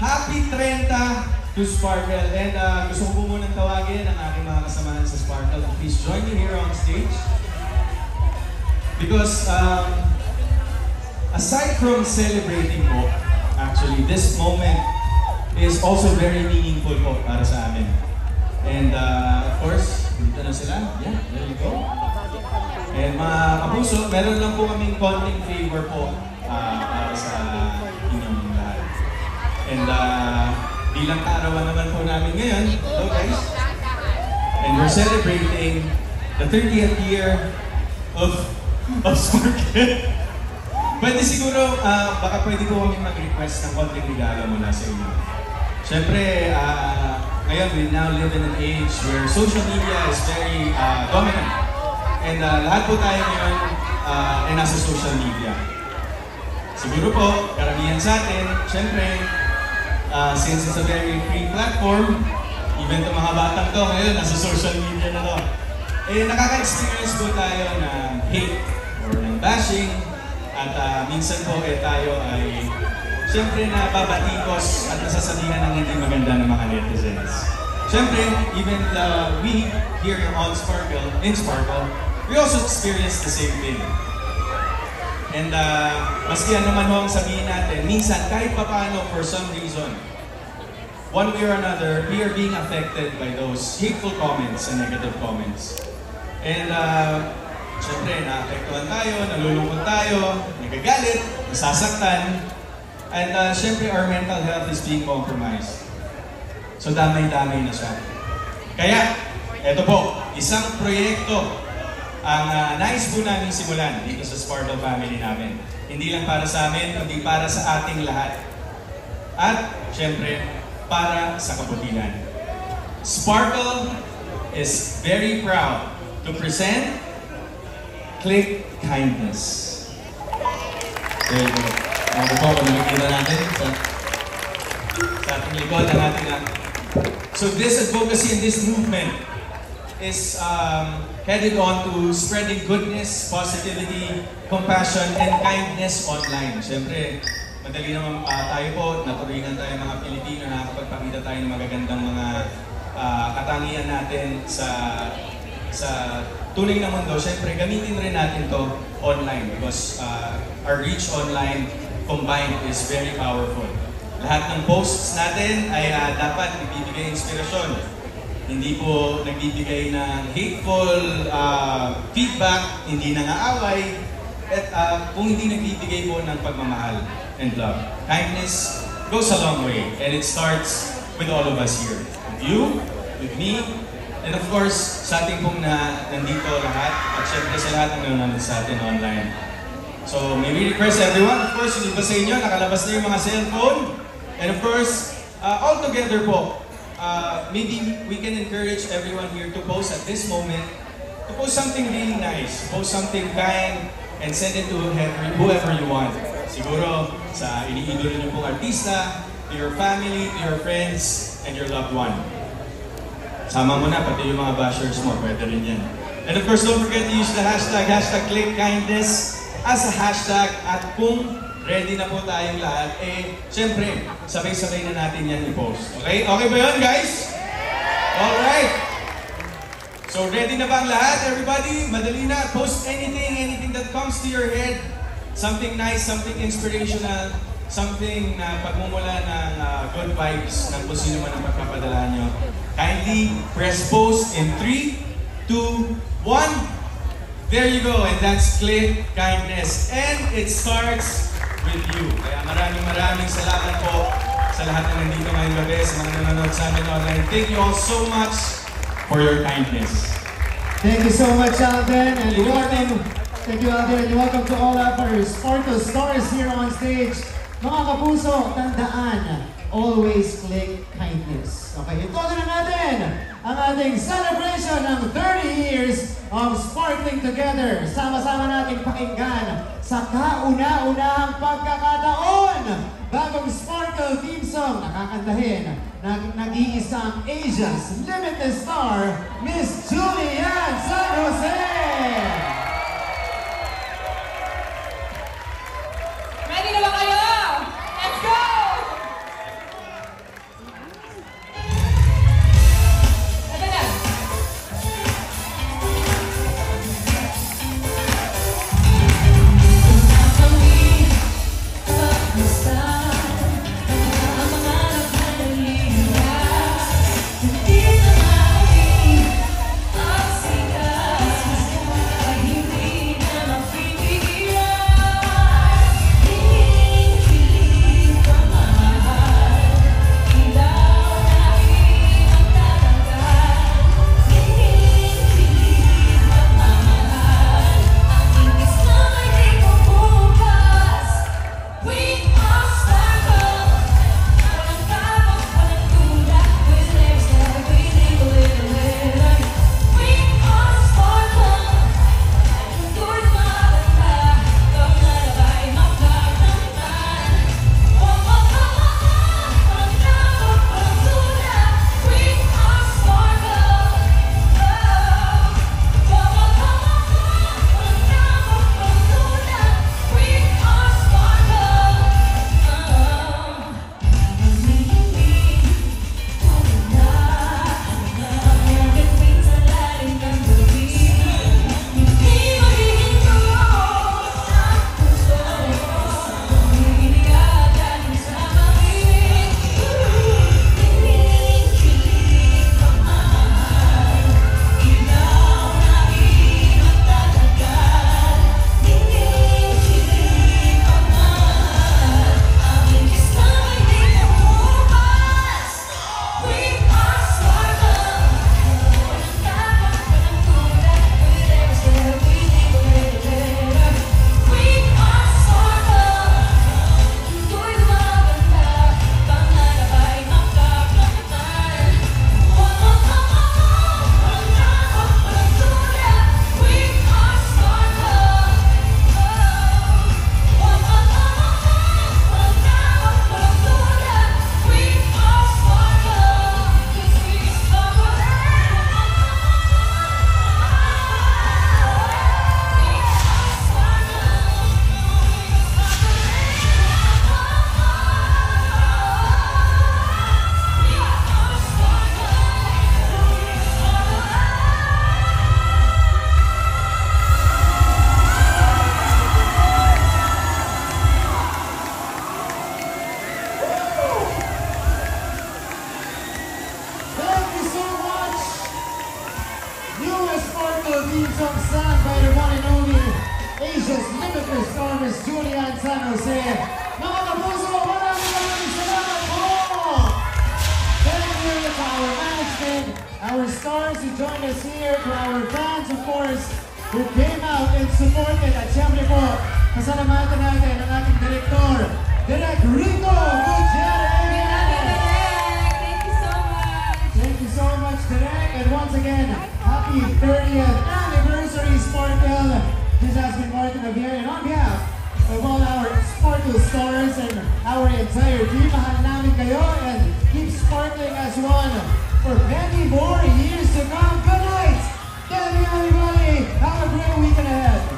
Happy 30 to Sparkle. And gusto ko po munang tawagin ang aking mga kasamahan sa Sparkle. Please join me here on stage. Because aside from celebrating po, actually, this moment is also very meaningful po para sa amin. And of course, dito na sila. Yeah, there you go. And mga kapuso, meron lang po kaming konting favor po para sa inyong lahat. And bilang kaarawan naman po namin ngayon, hello guys. And we're celebrating the 30th year of Sparkle. Pwede siguro, baka pwede po kami mag-request ng konting regalo mula sa inyo. Siyempre, ngayon we now live in an age where social media is very dominant. And lahat po tayo ngayon ay nasa social media. Siguro po, karamihan sa atin, siyempre, since it's a very free platform, even itong mga batang to ngayon, nasa social media na to. Eh, nakaka-experience po tayo ng hate or ng bashing. At minsan po tayo ay siyempre nababatikos at nasasabihan ng hindi maganda ng mga netizens. Siyempre, even we here on Sparkle, in Sparkle, we also experience the same thing. And maski ano man ho ang sabihin natin, minsan kahit papaano for some reason, one way or another, we are being affected by those hateful comments and negative comments. And siyempre, naapektuhan tayo, nalulungkot tayo, nagagalit, nasasaktan, and siyempre, our mental health is being compromised. So, damay-damay na siya. Kaya, eto po, isang proyekto ang nais po namin simulan dito sa Sparkle family namin. Hindi lang para sa amin, kundi para sa ating lahat. At, siyempre, para sa kabutihan. Sparkle is very proud to present Click Kindness. There you go. Ano po, kung nakikita natin sa ating likod ang ating So this advocacy and this movement is headed on to spreading goodness, positivity, compassion, and kindness online. Siyempre, madali naman tayo po, naturingan tayo mga Pilipino na nakakapagpakita tayo ng magagandang mga katangian natin sa tunay na mundo. Siyempre, gamitin rin natin to online because our reach online combined is very powerful. Lahat ng posts natin ay dapat nagbibigay inspirasyon. Hindi po nagbibigay ng hateful feedback, hindi nangaaway, at kung hindi nagbibigay po ng pagmamahal and love. Kindness goes a long way, and it starts with all of us here. With you, with me, and of course, sa ating pong nandito lahat, at syempre sa lahat ng nanonood sa atin online. So, may we request everyone, of course, yung iba sa inyo, nakalabas na yung mga cellphone, and of course, all together po, maybe we can encourage everyone here to post at this moment, to post something really nice, post something kind, and send it to whoever you want. Siguro sa iniidolo niyo pong artista, to your family, to your friends, and your loved one. Sama mo na, pati yung mga bashers mo, pwede rin yan. And of course, don't forget to use the hashtag #ClickKindness as a hashtag. At kung ready na po tayong lahat, syempre, sabay-sabay na natin yan i-post. Okay? Okay ba yun, guys? Alright! So, ready na ba ang lahat, everybody? Madali na. Post anything that comes to your head. Something nice, something inspirational, something na pagmumula ng good vibes ng kung sino man ang pagpapadala nyo. Kindly press post in 3, 2, 1. There you go. And that's Click Kindness. And it starts with you. Kaya maraming salamat po sa lahat na nandito ngayong gabi, sa mga nanonood sa amin online. Thank you all so much for your kindness. Thank you so much, Alvin, and welcome. Thank you, Alvin, and welcome to all of our Sparkle stars here on stage. Mga kapuso, tandaan, always click kindness. Okay, ito na natin ang ating celebration ng 30 years of Sparkling Together. Sama-sama nating pakinggan sa kauna-unahang pagkakataon. Bagong Sparkle theme song nakakantahin ng nag-iisang Asia's limited star, Miss Julian San Jose. Ready na ba kayo? Let's go! who joined us here, to our fans, of course, who came out and supported. At syempre po, pasalamatan natin ang ating director, Direk Rico Gutierrez! Thank you so much! Thank you so much, Direk. And once again, happy 30th anniversary, Sparkle. This has been Martin Javier, and on behalf of all our Sparkle stars and our entire team, mahal namin kayo and keep sparkling as one for many more years to come. Good night! Thank you, everybody! Have a great weekend ahead!